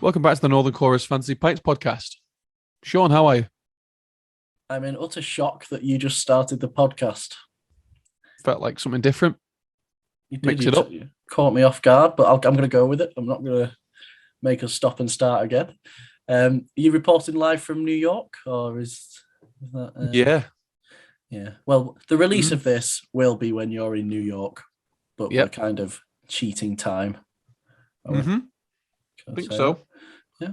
Welcome back to the Northern Chorus Fantasy Pints Podcast. Sean, how are you? I'm in utter shock that you just started the podcast. Felt like something different. You did. Mix it up. You caught me off guard, but I'm going to go with it. I'm not going to make us stop and start again. Are you reporting live from New York, or is that? Yeah. Well, the release of this will be when you're in New York, but we're kind of cheating time. I think so. Yeah.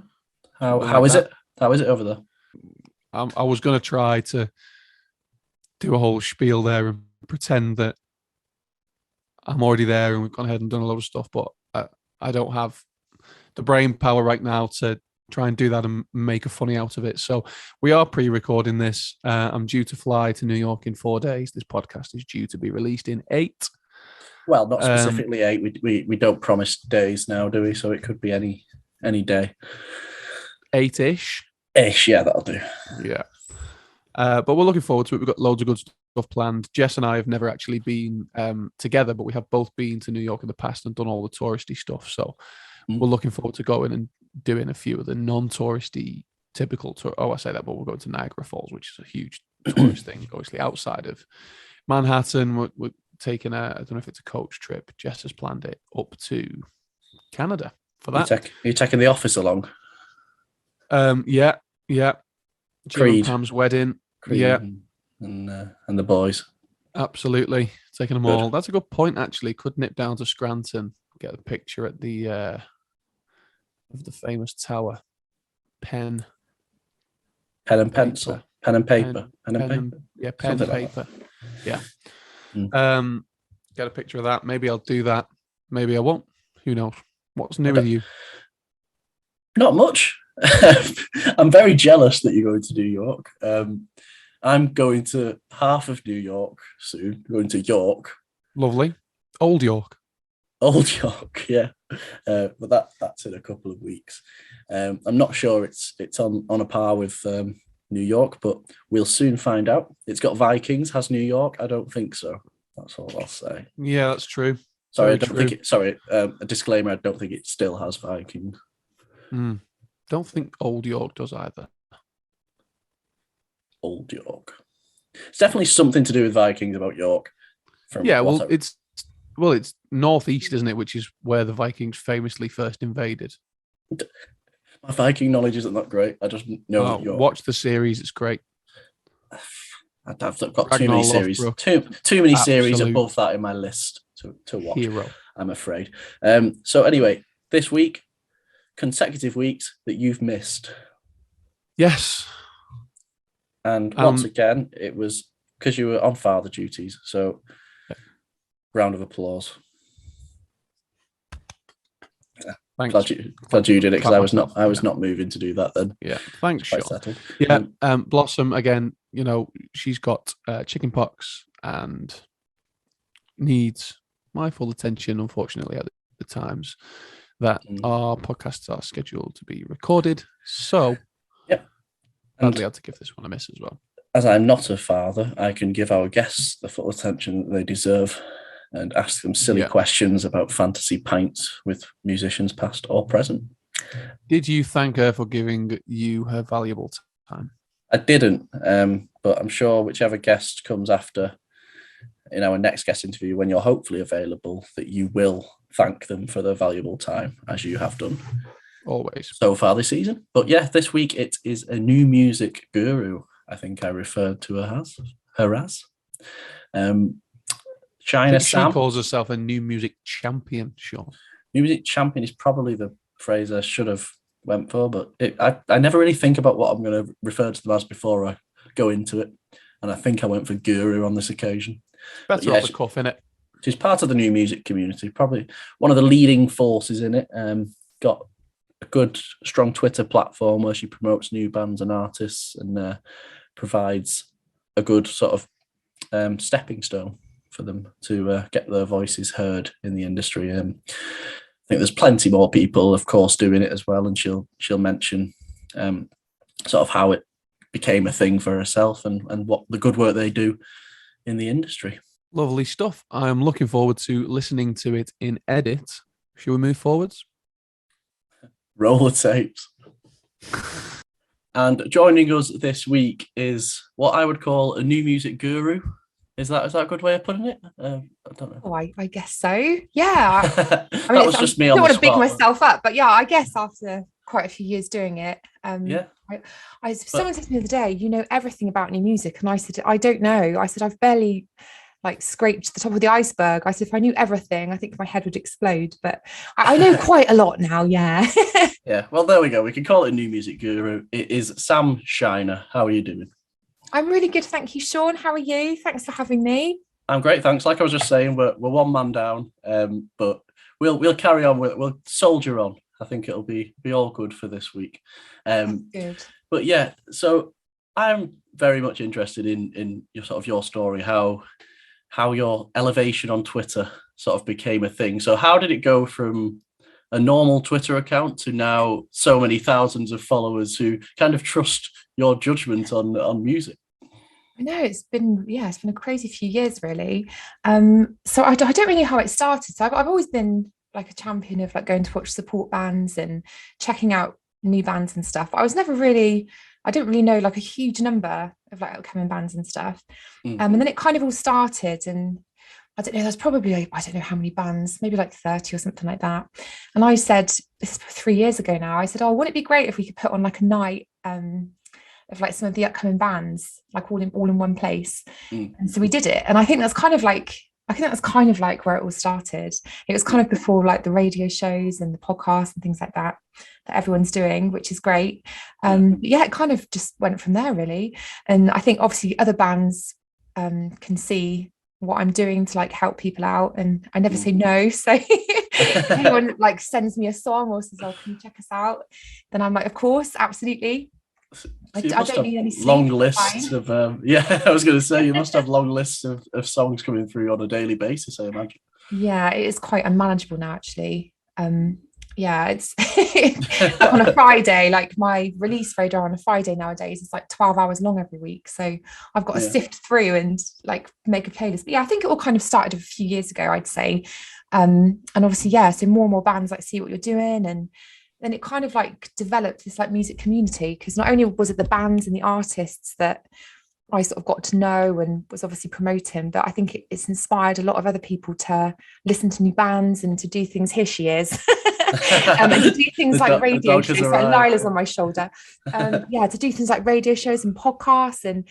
How is it? How is it over there? I was going to try to do a whole spiel there and pretend that I'm already there and we've gone ahead and done a lot of stuff, but I don't have the brain power right now to try and do that and make a funny out of it. So we are pre-recording this. I'm due to fly to New York in 4 days. This podcast is due to be released in 8. Well, not specifically 8. We don't promise days now, do we? So it could be any day. 8-ish. Ish, yeah, that'll do. Yeah. But we're looking forward to it. We've got loads of good stuff planned. Jess and I have never actually been together, but we have both been to New York in the past and done all the touristy stuff. So we're looking forward to going and doing a few of the non-touristy typical tour. Oh, I say that, but we're going to Niagara Falls, which is a huge tourist thing, obviously outside of Manhattan. We're taking I don't know if it's a coach trip. Jess has planned it up to Canada for that. Are you taking the office along? Yeah. Creed. Pam's wedding. Creed yeah. And the boys. Absolutely. Taking them all. That's a good point, actually. Could nip down to Scranton, get a picture at the of the famous tower. Pen and pencil. Paper. Pen and paper. Pen and paper. Yeah. Get a picture of that. Maybe I'll do that. Maybe I won't. Who knows? What's new with you? Not much. I'm very jealous that you're going to New York. I'm going to half of New York soon. Going to York. Lovely. Old York, yeah. But that's in a couple of weeks. I'm not sure it's on a par with New York, but we'll soon find out. It's got Vikings. Has New York? I don't think so. That's all I'll say. Yeah, that's true. Sorry, a disclaimer. I don't think it still has Vikings. Don't think Old York does either. Old York. It's definitely something to do with Vikings about York. It's northeast, isn't it? Which is where the Vikings famously first invaded. My Viking knowledge isn't that great. I just know York. Watch the series; it's great. I've got too many series. Too many series above that in my list to watch. Hero, I'm afraid. So anyway, this week, consecutive weeks that you've missed. Yes. And once again, it was because you were on father duties. So, round of applause. Thanks. Glad you did it, because I was not moving to do that then. Yeah, thanks, Sean. Yeah, Blossom again. You know, she's got chicken pox and needs my full attention. Unfortunately, at the times that our podcasts are scheduled to be recorded. So, I'd had to give this one a miss as well. As I'm not a father, I can give our guests the full attention that they deserve and ask them silly questions about fantasy pints with musicians past or present. Did you thank her for giving you her valuable time? I didn't, but I'm sure whichever guest comes after in our next guest interview, when you're hopefully available, that you will thank them for their valuable time, as you have done. Always. So far this season. But yeah, this week it is a new music guru, I think I referred to her as. China Sam. She calls herself a new music champion, Sean. New music champion is probably the phrase I should have went for, but I never really think about what I'm going to refer to them as before I go into it. And I think I went for guru on this occasion. Better off the cuff, innit? She's part of the new music community, probably one of the leading forces in it. Got a good, strong Twitter platform where she promotes new bands and artists and provides a good sort of stepping stone for them to get their voices heard in the industry. I think there's plenty more people, of course, doing it as well, and she'll mention sort of how it became a thing for herself and what the good work they do in the industry. Lovely stuff. I'm looking forward to listening to it in edit. Shall we move forwards? Roller tapes. And joining us this week is what I would call a new music guru. Is that a good way of putting it? I don't know. Oh, I guess so. Yeah. That was just me on the spot. I don't want to big myself up, but yeah, I guess after quite a few years doing it. Someone said to me the other day, you know everything about new music. And I said, I don't know. I said, I've barely scraped the top of the iceberg. I said, if I knew everything, I think my head would explode. But I know quite a lot now, yeah. Yeah, well, there we go. We can call it a new music guru. It is Sam Shiner. How are you doing? I'm really good, thank you, Sean. How are you? Thanks for having me. I'm great, thanks. Like I was just saying, we're one man down, but we'll carry on. We'll soldier on. I think it'll be all good for this week. Good. But yeah, so I'm very much interested in your story, how your elevation on Twitter sort of became a thing. So how did it go from a normal Twitter account to now so many thousands of followers who kind of trust your judgment on music? I know it's been a crazy few years, really. So I don't really know how it started. So I've always been like a champion of going to watch support bands and checking out new bands and stuff. I didn't really know a huge number of upcoming bands and stuff. And then it kind of all started, and I don't know, there's probably I don't know how many bands, maybe 30 or something like that. And I said, this is 3 years ago now, I said, oh, wouldn't it be great if we could put on a night of some of the upcoming bands, all in one place. And so we did it. And I think that's kind of where it all started. It was kind of before the radio shows and the podcasts and things like that everyone's doing, which is great. It kind of just went from there, really. And I think obviously other bands can see what I'm doing to help people out, and I never say no. So if anyone sends me a song or says, oh, can you check us out, then I'm of course, absolutely. So I don't need any sleep. Long lists of I was going to say, you must have long lists of songs coming through on a daily basis, I imagine. Yeah, it is quite unmanageable now, actually. It's on a Friday, my release radar on a Friday nowadays is 12 hours long every week, so I've got to sift through and make a playlist. But yeah, I think it all kind of started a few years ago, I'd say. And obviously, so more and more bands see what you're doing, and then it kind of developed this music community, because not only was it the bands and the artists that I sort of got to know and was obviously promoting, but I think it's inspired a lot of other people to listen to new bands and to do things. Here she is. And to do things radio shows. Lila's on my shoulder. To do things like radio shows and podcasts, and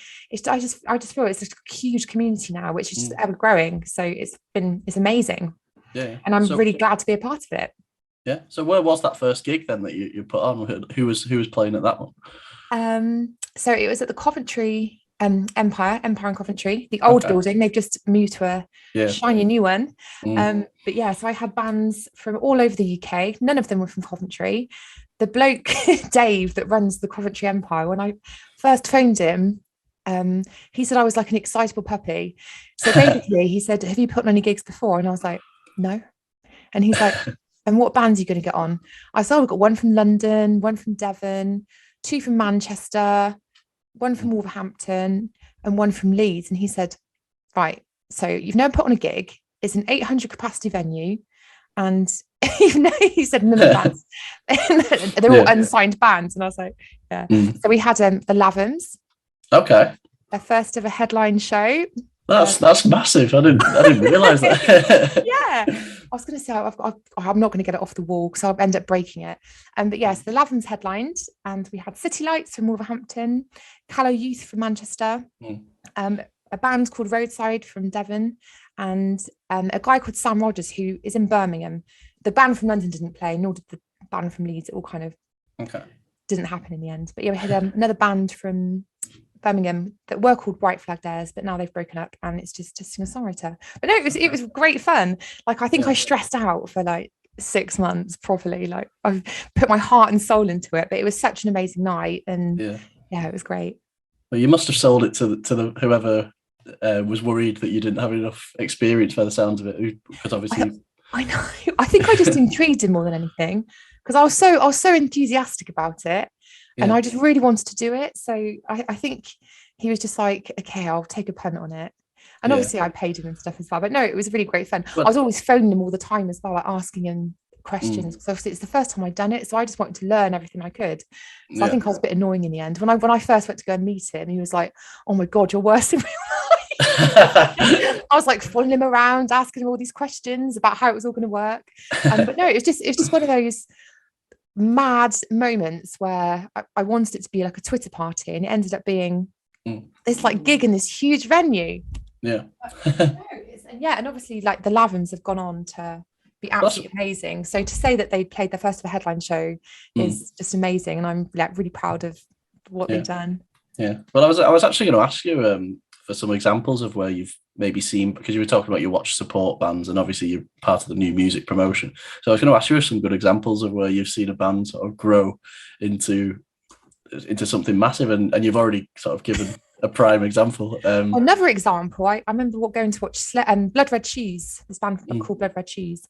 I just feel it's a huge community now, which is just ever growing. So it's amazing. Yeah, and I'm really glad to be a part of it. Yeah. So where was that first gig then that you put on? Who was playing at that one? So it was at the Coventry Empire in Coventry, the old building. They've just moved to a shiny new one. But yeah, so I had bands from all over the UK. None of them were from Coventry. The bloke Dave that runs the Coventry Empire, when I first phoned him, he said I was like an excitable puppy. So basically he said, have you put on any gigs before? And I was like, no. And he's like, and what bands are you going to get on? I said, I've got one from London, one from Devon, two from Manchester, one from Wolverhampton, and one from Leeds. And he said, right, so you've never put on a gig. It's an 800 capacity venue. And even though he said none of the bands, they're all unsigned bands. And I was like, yeah. So we had the Lathums. Okay. Their first ever headline show. That's massive. I didn't realise that. Yeah. I was going to say, I'm not going to get it off the wall because I'll end up breaking it. But yes, the Lathums headlined, and we had City Lights from Wolverhampton, Callow Youth from Manchester, a band called Roadside from Devon, and a guy called Sam Rogers who is in Birmingham. The band from London didn't play, nor did the band from Leeds. It all kind of didn't happen in the end. But yeah, we had another band from Birmingham that were called White Flag Dares, but now they've broken up, and it's just a singer-songwriter. But no, it was great fun. I think I stressed out for 6 months properly. I've put my heart and soul into it, but it was such an amazing night, and it was great. Well, you must have sold it to the whoever was worried that you didn't have enough experience by the sounds of it, because obviously I know. I think I just intrigued him more than anything, because I was so enthusiastic about it. And I just really wanted to do it. So I think he was just like, okay, I'll take a punt on it. And obviously I paid him and stuff as well. But no, it was really great fun. I was always phoning him all the time as well, asking him questions, because obviously it's the first time I'd done it, so I just wanted to learn everything I could. So I think I was a bit annoying in the end. When I first went to go and meet him, he was like, "Oh my God, you're worse in real life." I was like following him around, asking him all these questions about how it was all going to work. But no, it was just one of those mad moments where I wanted it to be like a Twitter party, and it ended up being this like gig in this huge venue. Yeah. And obviously like the Lathums have gone on to be absolutely amazing. So to say that they played their first ever headline show is just amazing, and I'm like really proud of what they've done. Yeah. Well, I was actually going to ask you for some examples of where you've maybe seen, because you were talking about you watch support bands, and obviously you're part of the new music promotion. So I was going to ask you some good examples of where you've seen a band sort of grow into something massive, and you've already sort of given a prime example. Another example, I remember going to watch Blood Red Shoes, this band called Blood Red Shoes.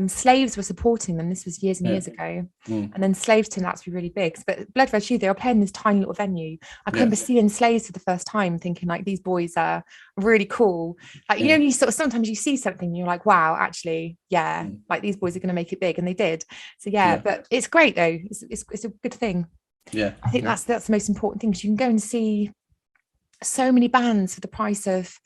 Slaves were supporting them. This was years and years ago. And then Slaves turned out to be really big. But Blood Red Shoes, they were playing this tiny little venue. I remember seeing Slaves for the first time, thinking like, these boys are really cool. Like, you know, you sort of, sometimes you see something and you're like, wow, actually, like these boys are going to make it big, and they did. So but it's great though. It's a good thing. I think that's the most important thing, because you can go and see so many bands for the price of,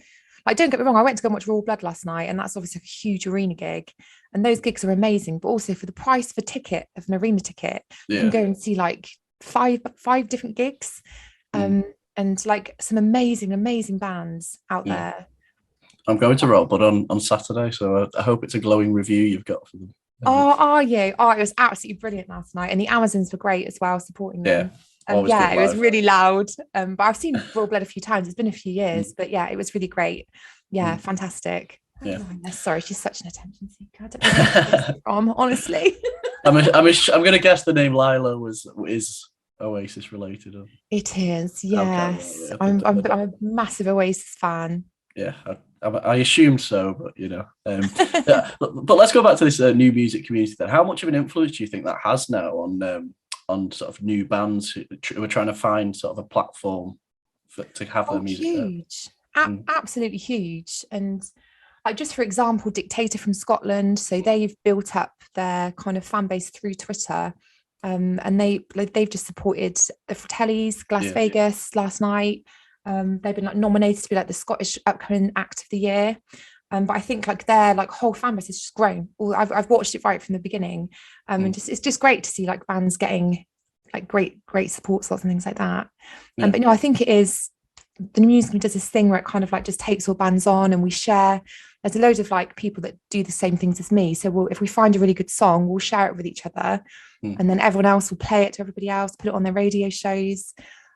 like, don't get me wrong, I went to go and watch Raw Blood last night, and that's obviously a huge arena gig, and those gigs are amazing, but also for the price of an arena ticket, you can go and see like five different gigs, and like some amazing bands out there. I'm going to Raw Blood on Saturday, so I hope it's a glowing review you've got for them. Are you? It was absolutely brilliant last night, and the Amazons were great as well, supporting them. It was really loud. But I've seen Raw Blood a few times. It's been a few years, but it was really great. Fantastic. Sorry, she's such an attention seeker. I don't know where she's from, honestly. I'm going to guess the name Lila is Oasis related. It is, yes. I'm a massive Oasis fan. Yeah, I assumed so, but you know. But let's go back to this new music community then. How much of an influence do you think that has now on sort of new bands who are trying to find sort of a platform to have their music? Huge. Absolutely huge. And like, just for example, Dictator from Scotland, so they've built up their kind of fan base through Twitter, and they've just supported the Fratellis, Las Vegas last night. They've been like nominated to be like the Scottish upcoming act of the year. But I think like their like whole fan base has just grown. I've watched it right from the beginning, and it's just great to see like bands getting like great support slots and things like that. But no, I think it is, the music does this thing where it kind of like just takes all bands on, and we share. There's a load of like people that do the same things as me. So if we find a really good song, we'll share it with each other, and then everyone else will play it to everybody else, put it on their radio shows.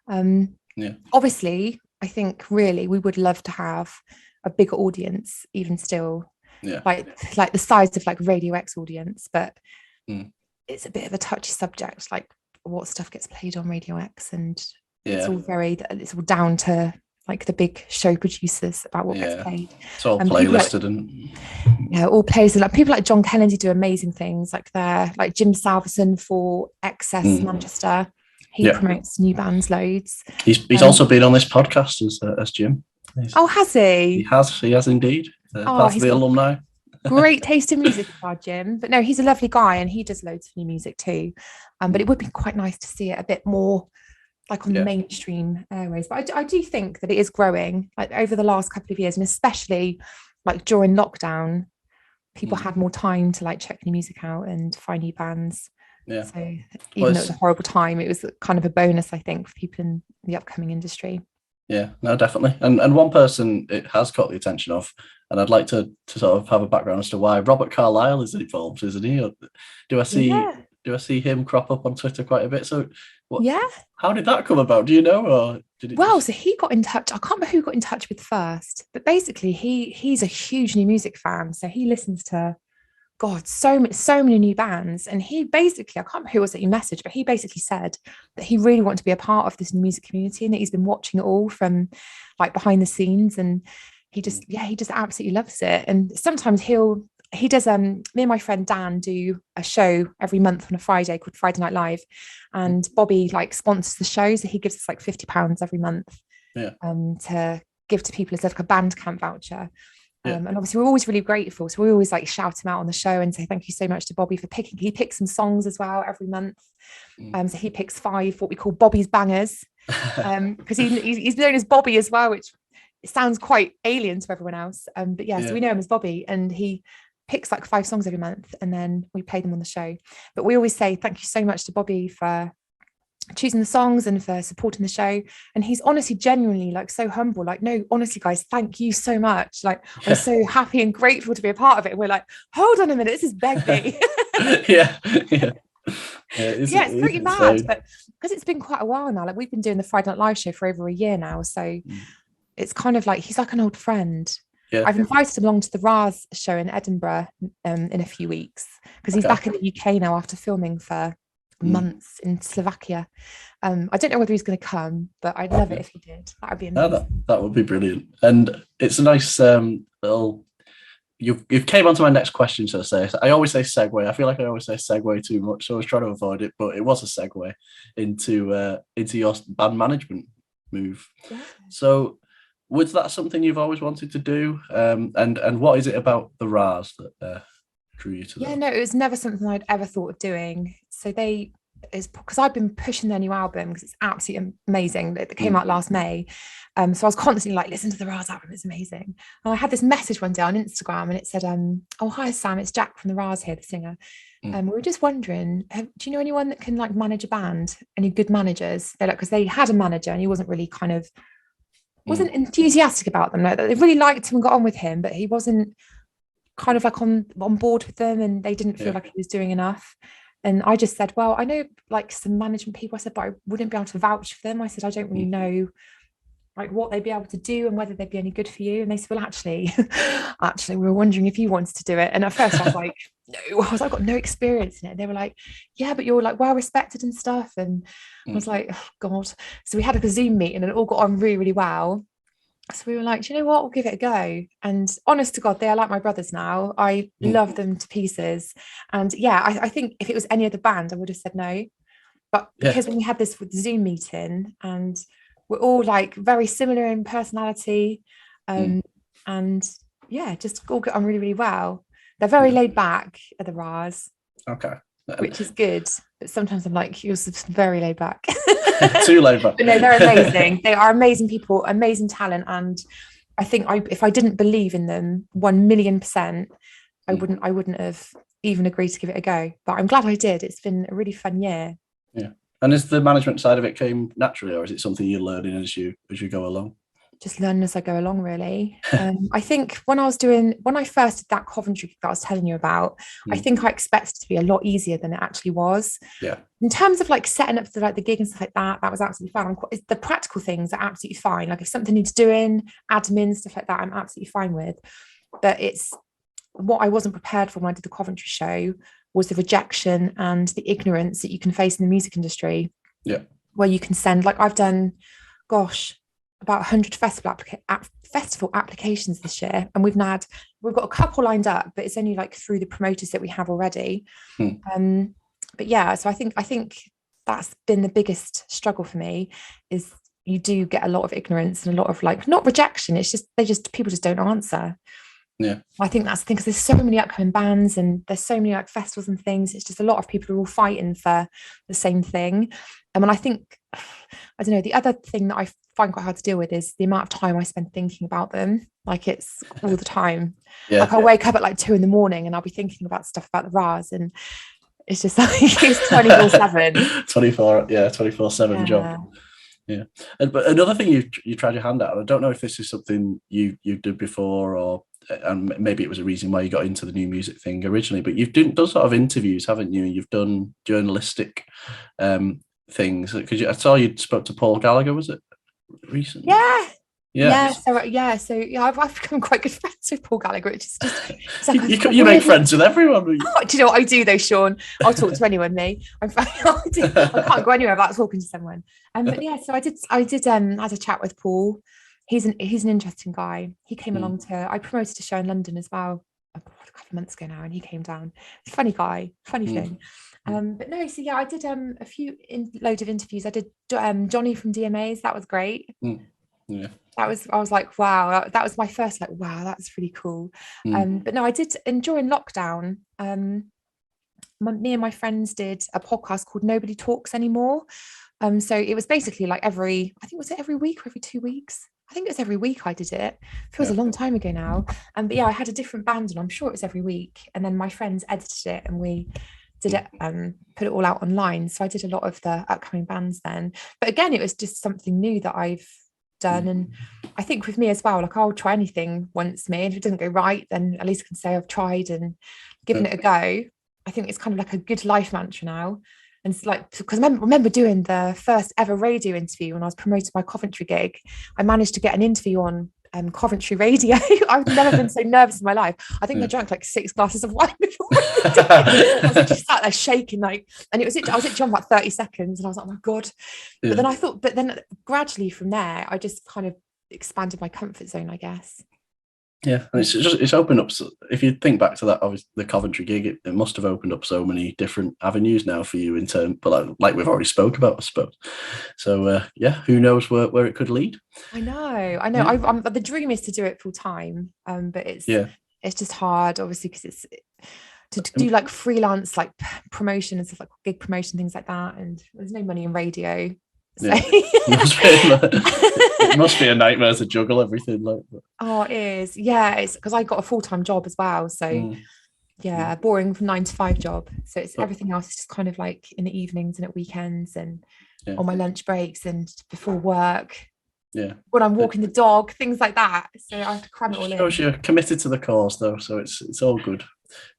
Obviously, I think really we would love to have a bigger audience, even still, like the size of like Radio X audience, but it's a bit of a touchy subject, like what stuff gets played on Radio X, and it's all down to like the big show producers about what gets played. It's all playlisted all plays, and like people like John Kennedy do amazing things, like they're like Jim Salverson for XS Manchester. He promotes new bands loads. He's also been on this podcast as Jim. Has he? He has indeed. Part of the alumni. Great taste in music, Jim. But no, he's a lovely guy, and he does loads of new music too. But it would be quite nice to see it a bit more like on the mainstream airways. But I do think that it is growing, like over the last couple of years, and especially like during lockdown, people had more time to like check new music out and find new bands. So even though it was a horrible time, it was kind of a bonus, I think, for people in the upcoming industry. Yeah, no, definitely. And one person it has caught the attention of, and I'd like to sort of have a background as to why. Robert Carlyle is involved, isn't he? Or do I see him crop up on Twitter quite a bit? So how did that come about? Do you know? Or did it so he got in touch. I can't remember who got in touch with first, but basically he's a huge new music fan. So he listens to so many new bands, and he basically, I can't remember who it was that he messaged, but he basically said that he really wanted to be a part of this new music community, and that he's been watching it all from like behind the scenes, and he just absolutely loves it. And sometimes he does me and my friend Dan do a show every month on a Friday called Friday Night Live, and Bobby like sponsors the show, so he gives us like £50 every month to give to people as like a Bandcamp voucher. And obviously we're always really grateful. So we always like shout him out on the show and say thank you so much to Bobby for picking. He picks some songs as well every month. So he picks 5 what we call Bobby's bangers, because he's known as Bobby as well, which sounds quite alien to everyone else. But so we know him as Bobby, and he picks like 5 songs every month, and then we play them on the show. But we always say thank you so much to Bobby for choosing the songs and for supporting the show. And he's honestly genuinely like so humble, like, no, honestly guys, thank you so much, like I'm so happy and grateful to be a part of it. And we're like, hold on a minute, this is Begbie. It's pretty mad, but because it's been quite a while now, like we've been doing the Friday Night Live show for over a year now, so it's kind of like he's like an old friend. I've invited him along to the Raz show in Edinburgh in a few weeks, because he's back in the UK now after filming for months in Slovakia. I don't know whether he's going to come, but I'd love it if he did. That would be amazing. That would be brilliant. And it's a nice little. You've came on to my next question, so to say. I always say segue. I feel like I always say segue too much, so I was trying to avoid it, but it was a segue into your band management move. So, was that something you've always wanted to do? And what is it about the Raz that drew you to that? No, it was never something I'd ever thought of doing. So it's because I've been pushing their new album because it's absolutely amazing. That came out last May. So I was constantly like, listen to the Raz album, it's amazing. And I had this message one day on Instagram, and it said, oh, hi Sam, it's Jack from the Raz here, the singer. We were just wondering, do you know anyone that can like manage a band? Any good managers? They're like, because they had a manager and he wasn't really wasn't enthusiastic about them. Like, they really liked him and got on with him, but he wasn't kind of like on board with them, and they didn't feel like he was doing enough. And I just said, well, I know like some management people. I said, but I wouldn't be able to vouch for them. I said, I don't really know like what they'd be able to do and whether they'd be any good for you. And they said, well, actually, we were wondering if you wanted to do it. And at first I was like, no, I've got no experience in it. And they were like, yeah, but you're like well respected and stuff. And I was like, oh God. So we had a Zoom meeting and it all got on really, really well. So we were like, do you know what? We'll give it a go. And honest to God, they are like my brothers now. I love them to pieces. And I think if it was any other band, I would have said no. But because when we had this with the Zoom meeting, and we're all like very similar in personality, and just all get on really, really well. They're very laid back at the Raz. Okay. Which is good. But sometimes I'm like, you're very laid back. Too laid back. But no, they're amazing. They are amazing people, amazing talent. And I think if I didn't believe in them 1,000,000%, I wouldn't have even agreed to give it a go. But I'm glad I did. It's been a really fun year. Yeah. And is the management side of it came naturally, or is it something you're learning as you go along? Just learning as I go along, really. I think when I first did that Coventry gig that I was telling you about, I think I expected it to be a lot easier than it actually was. Yeah. In terms of like setting up the gig and stuff like that, that was absolutely fine. The practical things are absolutely fine. Like if something needs doing, admin, stuff like that, I'm absolutely fine with. But it's what I wasn't prepared for when I did the Coventry show was the rejection and the ignorance that you can face in the music industry. Yeah. Where you can send, like I've done, about 100 festival applications this year, and we've got a couple lined up, but it's only like through the promoters that we have already. But so I think that's been the biggest struggle for me, is you do get a lot of ignorance and a lot of like, not rejection, it's just people just don't answer. Yeah, I think that's the thing, because there's so many upcoming bands and there's so many like festivals and things. It's just a lot of people are all fighting for the same thing. And I think, I don't know, the other thing that I find quite hard to deal with is the amount of time I spend thinking about them. Like it's all the time. Like I'll wake up at like 2 a.m. and I'll be thinking about stuff about the Raz, and it's just like it's 24/7. 24/7 job. Yeah. But another thing you tried your hand at, and I don't know if this is something you did before, or and maybe it was a reason why you got into the new music thing originally, but you've done sort of interviews, haven't you? You've done journalistic things, because I saw you spoke to Paul Gallagher, was it recently? So I've become quite good friends with Paul Gallagher. It's just you make friends with everyone. Do you know what I do though, Sean? I'll talk to anyone. I can't go anywhere without talking to someone. So I had a chat with Paul. He's an interesting guy. He came along I promoted a show in London as well a couple of months ago now, and he came down. He's a funny guy, funny thing. I did a load of interviews. I did Johnny from DMAs. That was great. Yeah. I was like, wow, that was my first like, wow, that's really cool. But no, I did enjoy in lockdown. Me and my friends did a podcast called Nobody Talks Anymore. So it was basically like every week or every 2 weeks? I think it was every week I did it. Feels a long time ago now. But yeah, I had a different band and I'm sure it was every week. And then my friends edited it and we did it, put it all out online. So I did a lot of the upcoming bands then. But again, it was just something new that I've done. And I think with me as well, like I'll try anything once me. And if it doesn't go right, then at least I can say I've tried and given it a go. I think it's kind of like a good life mantra now. And it's like, because I remember doing the first ever radio interview when I was promoted my Coventry gig. I managed to get an interview on Coventry radio. I've never been so nervous in my life. I think I drank like 6 glasses of wine before I was just sat there shaking, like, and I was at John about 30 seconds and I was like, oh my God. But then gradually from there, I just kind of expanded my comfort zone, I guess. Yeah, and it's opened up. If you think back to that, obviously the Coventry gig, it must have opened up so many different avenues now for you in terms, but like we've already spoke about, I suppose. So who knows where it could lead? I know. Yeah. The dream is to do it full time, but it's just hard, obviously, because it's to do like freelance like promotion and stuff, like gig promotion, things like that, and there's no money in radio. So. Yeah. It must be a nightmare to juggle everything like that. Oh, it is. Yeah, it's because I got a full-time job as well. So a boring 9-to-5 job. So it's everything else is just kind of like in the evenings and at weekends and on my lunch breaks and before work. Yeah. When I'm walking the dog, things like that. So I have to cram it all in. Shows you're committed to the cause though, so it's all good.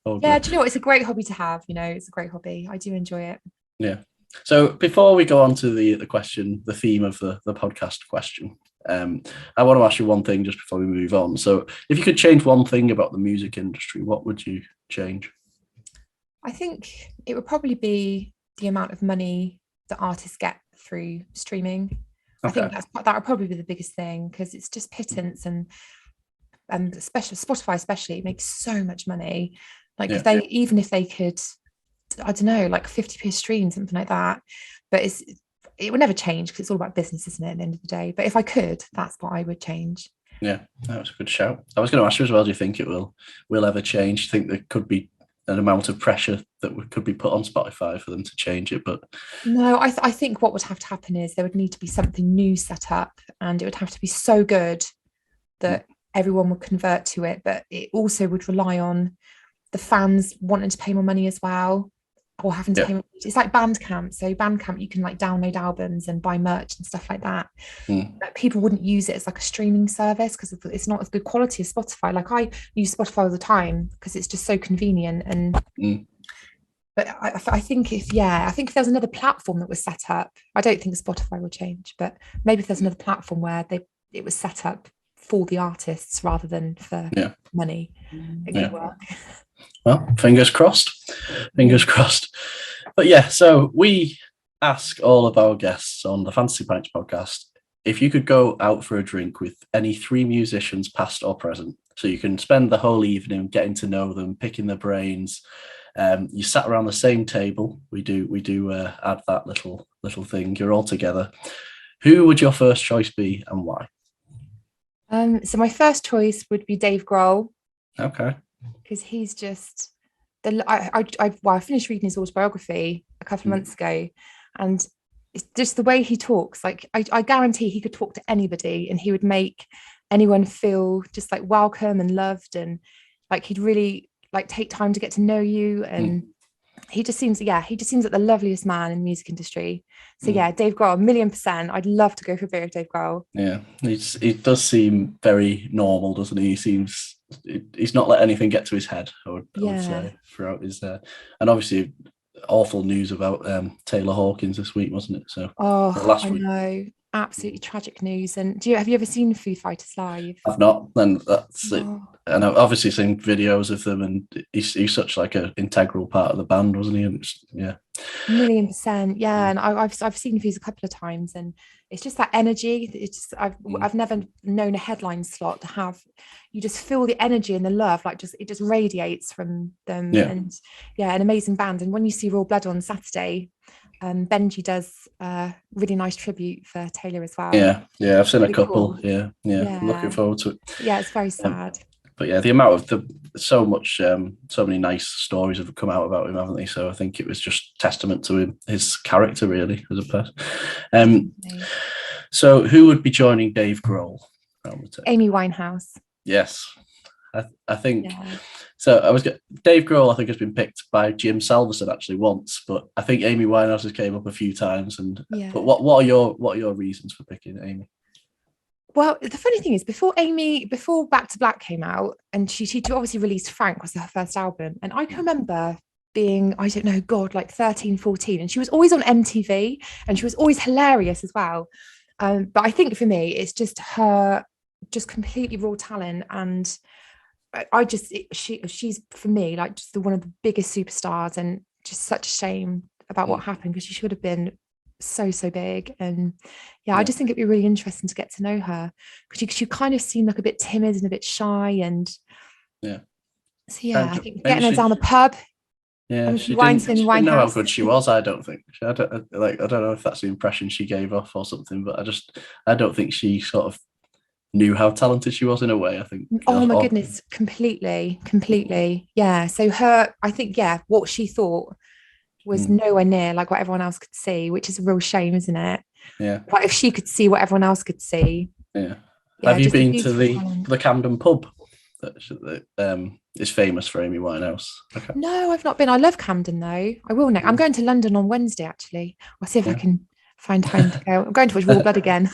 Do you know what? It's a great hobby to have, it's a great hobby. I do enjoy it. Yeah. So before we go on to the question, the theme of the podcast question, I want to ask you one thing just before we move on. So if you could change one thing about the music industry, what would you change? I think it would probably be the amount of money that artists get through streaming. Okay. I think that would probably be the biggest thing, because it's just pittance, and especially Spotify especially makes so much money. Like if they could, I don't know, like 50p a stream, something like that. But it would never change because it's all about business, isn't it, at the end of the day? But if I could, that's what I would change. Yeah, that was a good shout. I was going to ask you as well, do you think it will ever change? Do you think there could be an amount of pressure that could be put on Spotify for them to change it? But no, I think what would have to happen is there would need to be something new set up, and it would have to be so good that everyone would convert to it. But it also would rely on the fans wanting to pay more money as well, or having to pay more. It's like Bandcamp. So Bandcamp, you can like download albums and buy merch and stuff like that. But people wouldn't use it as like a streaming service because it's not as good quality as Spotify. Like I use Spotify all the time because it's just so convenient. And but I think if there's another platform that was set up, I don't think Spotify will change, but maybe if there's another platform where it was set up for the artists rather than for money, it could work. Well, fingers crossed. But so we ask all of our guests on the Fantasy Pints podcast if you could go out for a drink with any 3 musicians, past or present. So you can spend the whole evening getting to know them, picking their brains. You sat around the same table. We do add that little thing. You're all together. Who would your first choice be and why? So my first choice would be Dave Grohl. Okay. Because he's just I finished reading his autobiography a couple of months ago, and it's just the way he talks. Like I guarantee he could talk to anybody and he would make anyone feel just like welcome and loved, and like he'd really like take time to get to know you. And he just seems like the loveliest man in the music industry. So Dave Grohl, 1,000,000%. I'd love to go for a beer with Dave Grohl. Yeah, he does seem very normal, doesn't he? He's not let anything get to his head, I would say, throughout his and obviously awful news about Taylor Hawkins this week, wasn't it? So last week. Know, absolutely tragic news. And have you ever seen Foo Fighters live? I've not, and that's it. And I've obviously seen videos of them, and he's such like an integral part of the band, wasn't he? And 1,000,000%, and I've seen Foo's a couple of times, and it's just that energy. It's just I've never known a headline slot to have. You just feel the energy and the love, like it just radiates from them. And an amazing band. And when you see Raw Blood on Saturday, Benji does a really nice tribute for Taylor as well. Yeah, I've seen Really a couple. cool. Yeah, looking forward to it. Yeah, it's very sad. But yeah, the amount of so many nice stories have come out about him, haven't they? So I think it was just testament to his character, really, as a person. So who would be joining Dave Grohl? Amy Winehouse. Yes, I think. Yeah. So Dave Grohl, I think, has been picked by Jim Salverson actually once, but I think Amy Winehouse has came up a few times. But what are your reasons for picking Amy? Well, the funny thing is, before Back to Black came out, and she obviously released Frank, was her first album, and I can remember being, I don't know, God, like 13, 14, and she was always on MTV, and she was always hilarious as well. But I think for me, it's just her, just completely raw talent, and she's for me like just one of the biggest superstars, and just such a shame about what happened, because she should have been so big. And I just think it'd be really interesting to get to know her, because she kind of seemed like a bit timid and a bit shy, and I think getting her down the pub. Yeah, she didn't know how good she was. I don't think. I don't know if that's the impression she gave off or something, but I don't think she sort of knew how talented she was in a way. I think. Oh my goodness, completely. Yeah. So I think what she thought was nowhere near like what everyone else could see, which is a real shame, isn't it? Yeah. But if she could see what everyone else could see. Yeah. Have you been to the Camden pub that is famous for Amy Winehouse? Okay. No, I've not been. I love Camden though. I will now. I'm going to London on Wednesday actually. I'll see if I can find time to go. I'm going to watch Raw Blood again.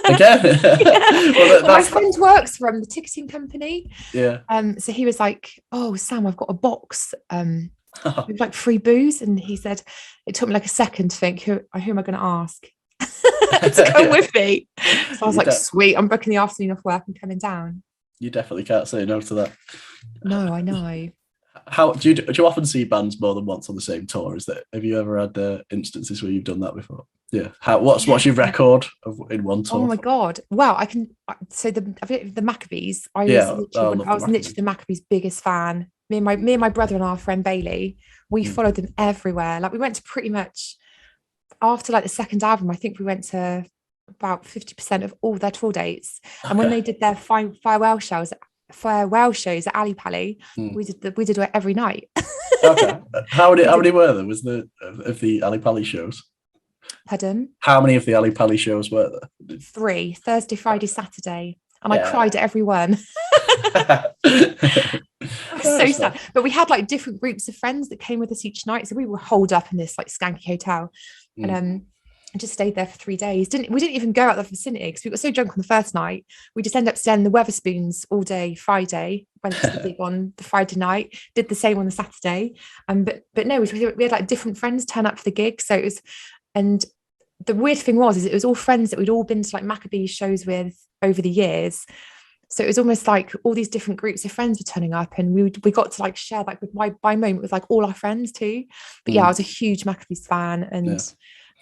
Again? Well, my friend works from the ticketing company. Yeah. So he was like, "Oh, Sam, I've got a box with like free booze," and he said it took me like a second to think, who am I going to ask to come with me? So I was like, sweet, I'm booking the afternoon off work and coming down. You definitely can't say no to that. No, I know. How do you often see bands more than once on the same tour? Have you ever had instances where you've done that before? Yeah. What's your record in one tour? Oh my god! Well, I can. So the Maccabees. I was literally the Maccabees' biggest fan. Me and my brother and our friend Bailey. We followed them everywhere. Like we went to pretty much after like the second album. I think we went to about 50% of all their tour dates. And when they did their farewell shows at Ali Pali, we did it every night. Okay. How many were there? Was there of the Ali Pali shows? Pardon? How many of the Ali Pali shows were there? 3: Thursday, Friday, Saturday, and I cried at every one. So sad. But we had like different groups of friends that came with us each night, so we were holed up in this like skanky hotel, and I just stayed there for 3 days. We didn't even go out the vicinity because we got so drunk on the first night. We just ended up staying in the Wetherspoons all day Friday. Went to the gig on the Friday night. Did the same on the Saturday. But no, we had like different friends turn up for the gig. So it was, and the weird thing was it was all friends that we'd all been to like Maccabees shows with over the years. So it was almost like all these different groups of friends were turning up, and we got to like share like with by moment with like all our friends too. But I was a huge Maccabees fan, and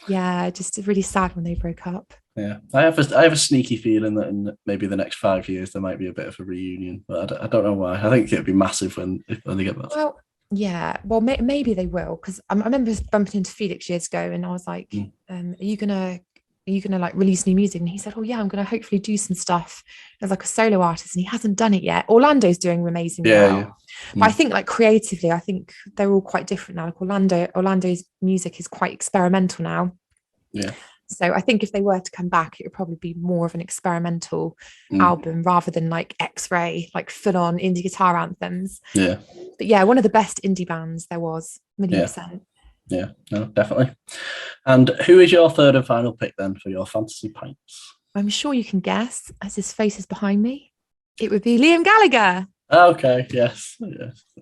just really sad when they broke up. Yeah, I have a sneaky feeling that in maybe the next 5 years there might be a bit of a reunion, but I don't know why. I think it'd be massive when they get back. Well, yeah, well maybe they will, because I remember bumping into Felix years ago, and I was like, are you gonna like release new music? And he said, oh yeah, I'm gonna hopefully do some stuff as like a solo artist, and he hasn't done it yet. Orlando's doing amazingly well. But I think like creatively, I think they're all quite different now. Like Orlando's music is quite experimental now. Yeah. So I think if they were to come back, it would probably be more of an experimental album rather than like X-Ray, like full-on indie guitar anthems. Yeah. But yeah, one of the best indie bands there was, 1,000,000%. Yeah, no, definitely. And who is your third and final pick then for your fantasy pints? I'm sure you can guess, as his face is behind me. It would be Liam Gallagher. Okay, yes,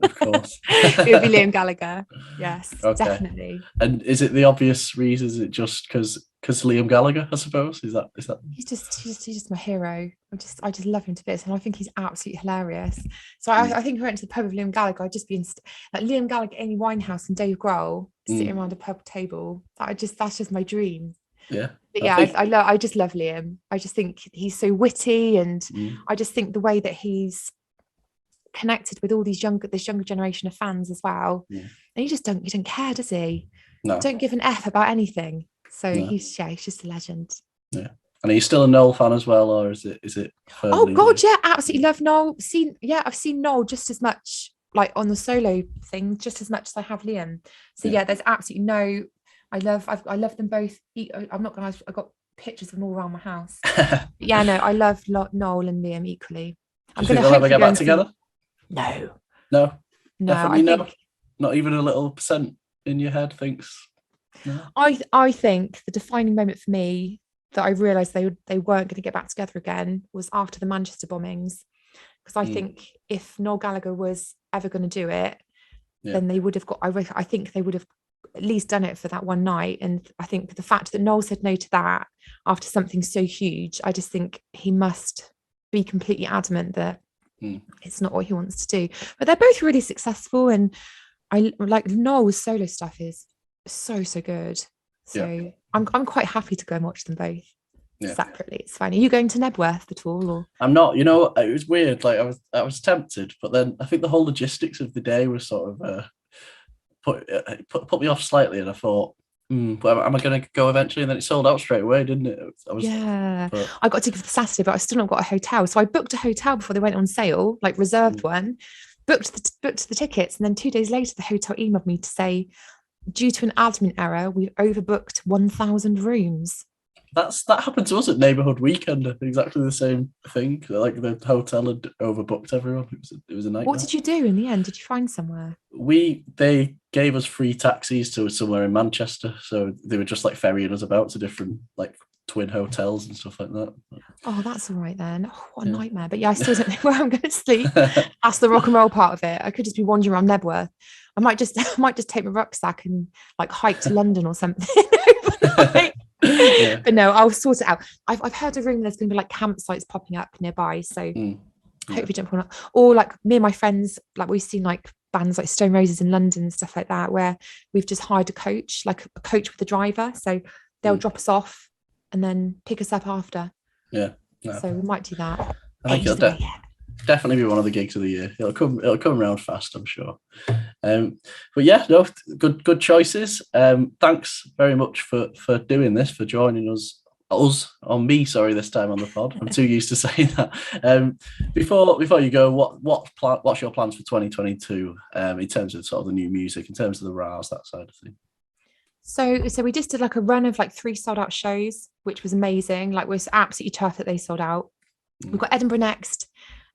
of course. It would be Liam Gallagher. Yes, definitely. And is it the obvious reason? Is it just because Liam Gallagher, I suppose? Is that? He's just my hero. I just love him to bits, and I think he's absolutely hilarious. So I think if I went to the pub with Liam Gallagher, I'd just be like Liam Gallagher, Amy Winehouse, and Dave Grohl sitting around a pub table. That's just my dream. Yeah. But yeah, I just love Liam. I just think he's so witty, and I just think the way that he's connected with all this younger generation of fans as well. Yeah. And he don't care, does he? don't give an F about anything. So he's just a legend. Yeah. And are you still a Noel fan as well, or is it? Oh God, yeah, absolutely love Noel. I've seen Noel just as much, like on the solo thing, just as much as I have Liam. So there's absolutely no. I love them both. I'm not gonna. I got pictures of them all around my house. Yeah, no, I love Noel and Liam equally. I'm going to ever get back together. No. Definitely no. Not even a little percent in your head thinks. No. I think the defining moment for me that I realised they weren't going to get back together again was after the Manchester bombings, because I think if Noel Gallagher was ever going to do it, then they would have got. I think they would have at least done it for that one night. And I think the fact that Noel said no to that after something so huge, I just think he must be completely adamant that it's not what he wants to do. But they're both really successful, and I like Noel's solo stuff is so good. So I'm quite happy to go and watch them both separately. It's fine. Are you going to Nebworth at all? Or? I'm not. It was weird. Like I was tempted, but then I think the whole logistics of the day was sort of put me off slightly, and I thought, but am I going to go eventually? And then it sold out straight away, didn't it? I got tickets for Saturday, but I still not got a hotel. So I booked a hotel before they went on sale, like reserved one, booked the tickets, and then 2 days later, the hotel emailed me to say, due to an admin error, we've overbooked 1,000 rooms. That happened to us at Neighbourhood Weekend. Exactly the same thing. Like the hotel had overbooked everyone. It was a nightmare. What did you do in the end? Did you find somewhere? They gave us free taxis to somewhere in Manchester, so they were just like ferrying us about to different like twin hotels and stuff like that. Oh, that's all right then. Oh, what a nightmare. But I still don't know where I'm going to sleep. That's the rock and roll part of it. I could just be wandering around Nebworth. I might just take my rucksack and like hike to London or something. But no, I'll sort it out. I've heard a rumor there's going to be like campsites popping up nearby, so hopefully jump on it. Or like me and my friends, like we've seen like bands like Stone Roses in London and stuff like that, where we've just hired a coach, like a coach with a driver, so they'll drop us off and then pick us up after. So we might do that. I think it'll definitely be one of the gigs of the year. It'll come around fast, I'm sure. But yeah, no, good choices. Thanks very much for doing this, for joining us on me. Sorry, this time on the pod. I'm too used to saying that. Before you go, what's your plans for 2022 in terms of sort of the new music, in terms of the RAs, that side of things? So we just did like a run of like 3 sold out shows, which was amazing. Like we're absolutely chuffed that they sold out. We've got Edinburgh next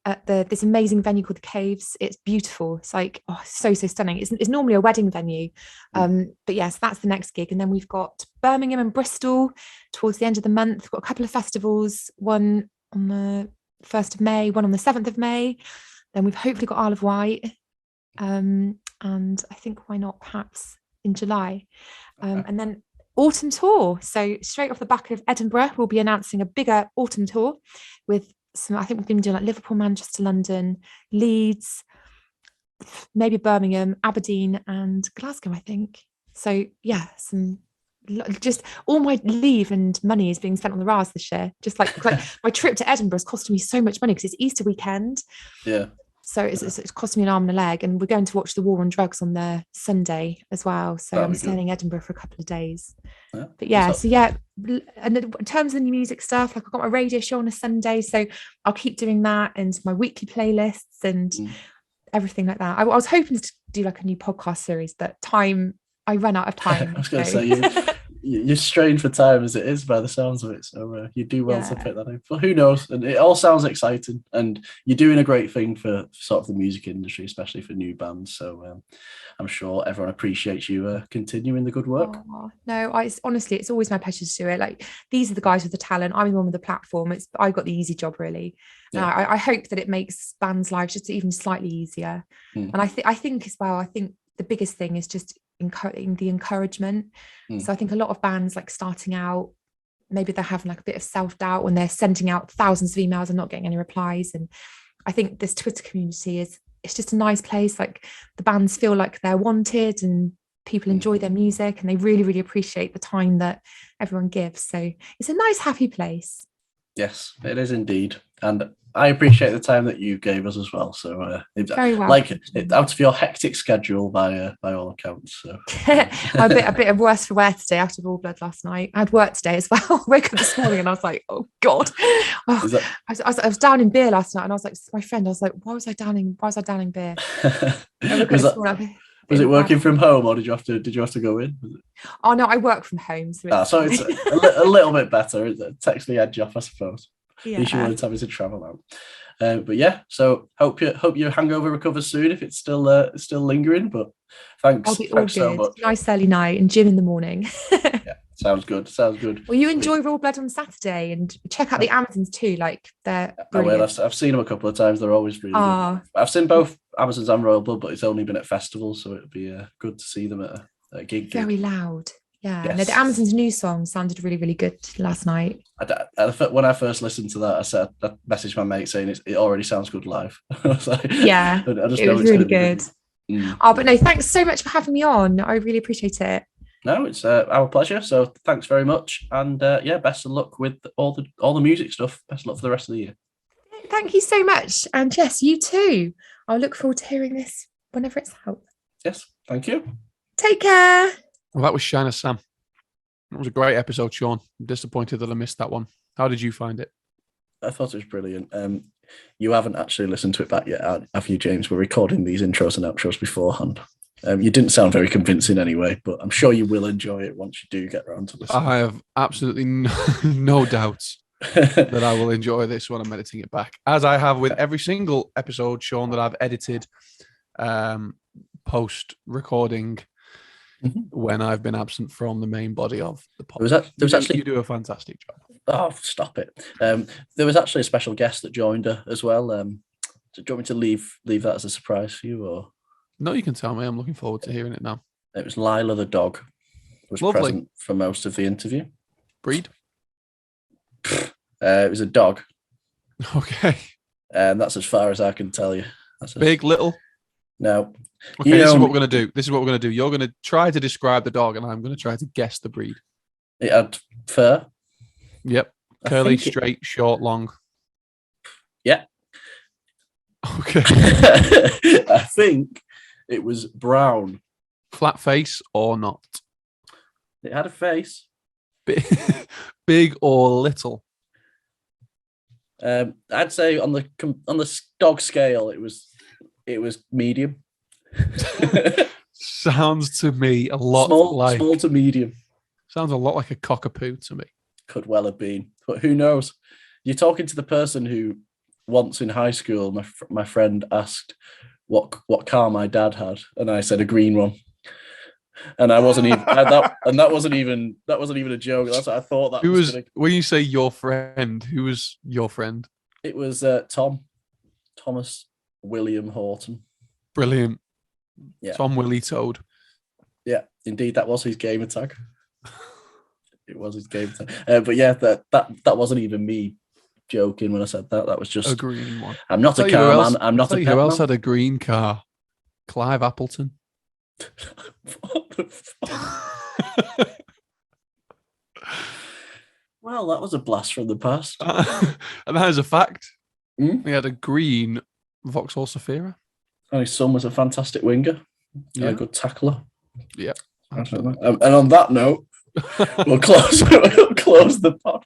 at this amazing venue called the Caves. It's beautiful. It's like so stunning. It's normally a wedding venue, but yes, that's the next gig. And then we've got Birmingham and Bristol towards the end of the month. We've got a couple of festivals, one on the 1st of May, one on the 7th of May. Then we've hopefully got Isle of Wight, and I think why not perhaps in July, and then autumn tour. So straight off the back of Edinburgh, we'll be announcing a bigger autumn tour with some, I think we're going to do like Liverpool, Manchester, London, Leeds, maybe Birmingham, Aberdeen and Glasgow, I think. So yeah, just all my leave and money is being spent on the RAs this year. Just like my trip to Edinburgh is costing me so much money because it's Easter weekend. So it's costing me an arm and a leg, and we're going to watch The War on Drugs on their Sunday as well. So I'm staying in Edinburgh for a couple of days. But and in terms of the new music stuff, like I've got my radio show on a Sunday, so I'll keep doing that, and my weekly playlists and everything like that. I was hoping to do like a new podcast series, but I ran out of time. I was going to say you're strained for time as it is by the sounds of it, so you do well to pick that up. But who knows? And it all sounds exciting, and you're doing a great thing for sort of the music industry, especially for new bands. So I'm sure everyone appreciates you continuing the good work. No, honestly, it's always my pleasure to do it. Like, these are the guys with the talent. I'm the one with the platform. I got the easy job, really. I hope that it makes bands' lives just even slightly easier. And I think as well, the biggest thing is just encouraging the encouragement. So I think a lot of bands like starting out, maybe they're having like a bit of self-doubt when they're sending out thousands of emails and not getting any replies. And I think this Twitter community it's just a nice place. Like, the bands feel like they're wanted and people enjoy their music, and they really, really appreciate the time that everyone gives. So it's a nice, happy place. Yes, it is indeed. And I appreciate the time that you gave us as well. So Very well. like out of your hectic schedule by all accounts. So I'm a bit of worse for wear today after Raw Blood last night. I had work today as well. I woke up this morning and I was like, oh God. I was down in beer last night and I was like, my friend, I was like, why was I downing beer? Was it working from home or did you have to go in? Oh no, I work from home. So it's a little bit better. It takes the edge off, I suppose. Yeah. At least you weren't having to travel out. But yeah, so hope your hangover recovers soon if it's still lingering. But thanks so much. Nice early night and gym in the morning. Yeah, sounds good. Well, you enjoy Raw Blood on Saturday and check out the Amazons too. Like they're brilliant. I've seen them a couple of times. They're always really good. I've seen both Amazons and Royal Blood, but it's only been at festivals, so it'd be good to see them at a gig. Very loud. Yeah, yes. No, the Amazons' new song sounded really, really good last night. When I first listened to that, I messaged my mate saying it already sounds good live. I was like, yeah, it was really good. Oh, but no, thanks so much for having me on. I really appreciate it. No, it's our pleasure. So thanks very much, and best of luck with all the music stuff. Best of luck for the rest of the year. Thank you so much, and Jess, you too. I'll look forward to hearing this whenever it's out. Yes, thank you. Take care. Well, that was Shiner Sam. It was a great episode, Sean. I'm disappointed that I missed that one. How did you find it? I thought it was brilliant. You haven't actually listened to it back yet, have you, James? We're recording these intros and outros beforehand. You didn't sound very convincing anyway, but I'm sure you will enjoy it once you do get around to listening. I have absolutely no doubts that I will enjoy this when I'm editing it back, as I have with every single episode, Sean, that I've edited post-recording. Mm-hmm. When I've been absent from the main body of the podcast. You do a fantastic job. Oh, stop it. There was actually a special guest that joined her as well. Do you want me to leave that as a surprise for you? Or no, you can tell me. I'm looking forward to hearing it now. It was Lila the dog. Was lovely. Present for most of the interview. Breed? It was a dog. Okay. And that's as far as I can tell you. Big, little? No. Okay, this is what we're going to do. You're going to try to describe the dog and I'm going to try to guess the breed. It had fur. Yep. Curly, straight, short, long. Yeah. Okay. I think it was brown. Flat face or not? It had a face. Big or little? I'd say on the dog scale, it was medium. Sounds to me a lot small to medium. Sounds a lot like a cockapoo to me. Could well have been, but who knows? You're talking to the person who once in high school, my friend asked what car my dad had, and I said a green one, and I wasn't even that wasn't even a joke. That's what I thought. That was when you say your friend. Who was your friend? It was Thomas William Horton. Brilliant. Yeah. Tom Willie Toad. Yeah, indeed, that was his gamer tag. It was his gamer tag. But yeah, that wasn't even me joking when I said that. That was just a green one. I'm not a car man. I'm not a pet man. Who else had a green car? Clive Appleton. What the fuck? Well, that was a blast from the past. And that is a fact. He had a green Vauxhall Zafira. And his son was a fantastic winger. Yeah. A good tackler. Yeah. And on that note, we'll close the pod.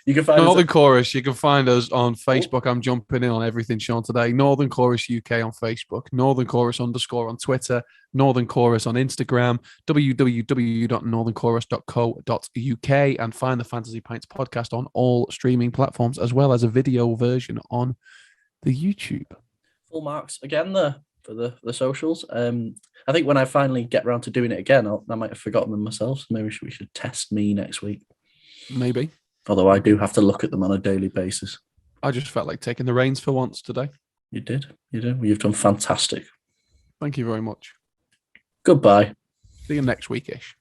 You can find Northern Chorus. You can find us on Facebook. I'm jumping in on everything, Sean, today. Northern Chorus UK on Facebook. Northern Chorus _ on Twitter. Northern Chorus on Instagram. www.northernchorus.co.uk and find the Fantasy Pints podcast on all streaming platforms, as well as a video version on the YouTube. Full marks again there for the socials. I think when I finally get around to doing it again, I might have forgotten them myself. So maybe we should test me next week. Maybe. Although I do have to look at them on a daily basis. I just felt like taking the reins for once today. You did. Well, you've done fantastic. Thank you very much. Goodbye. See you next weekish.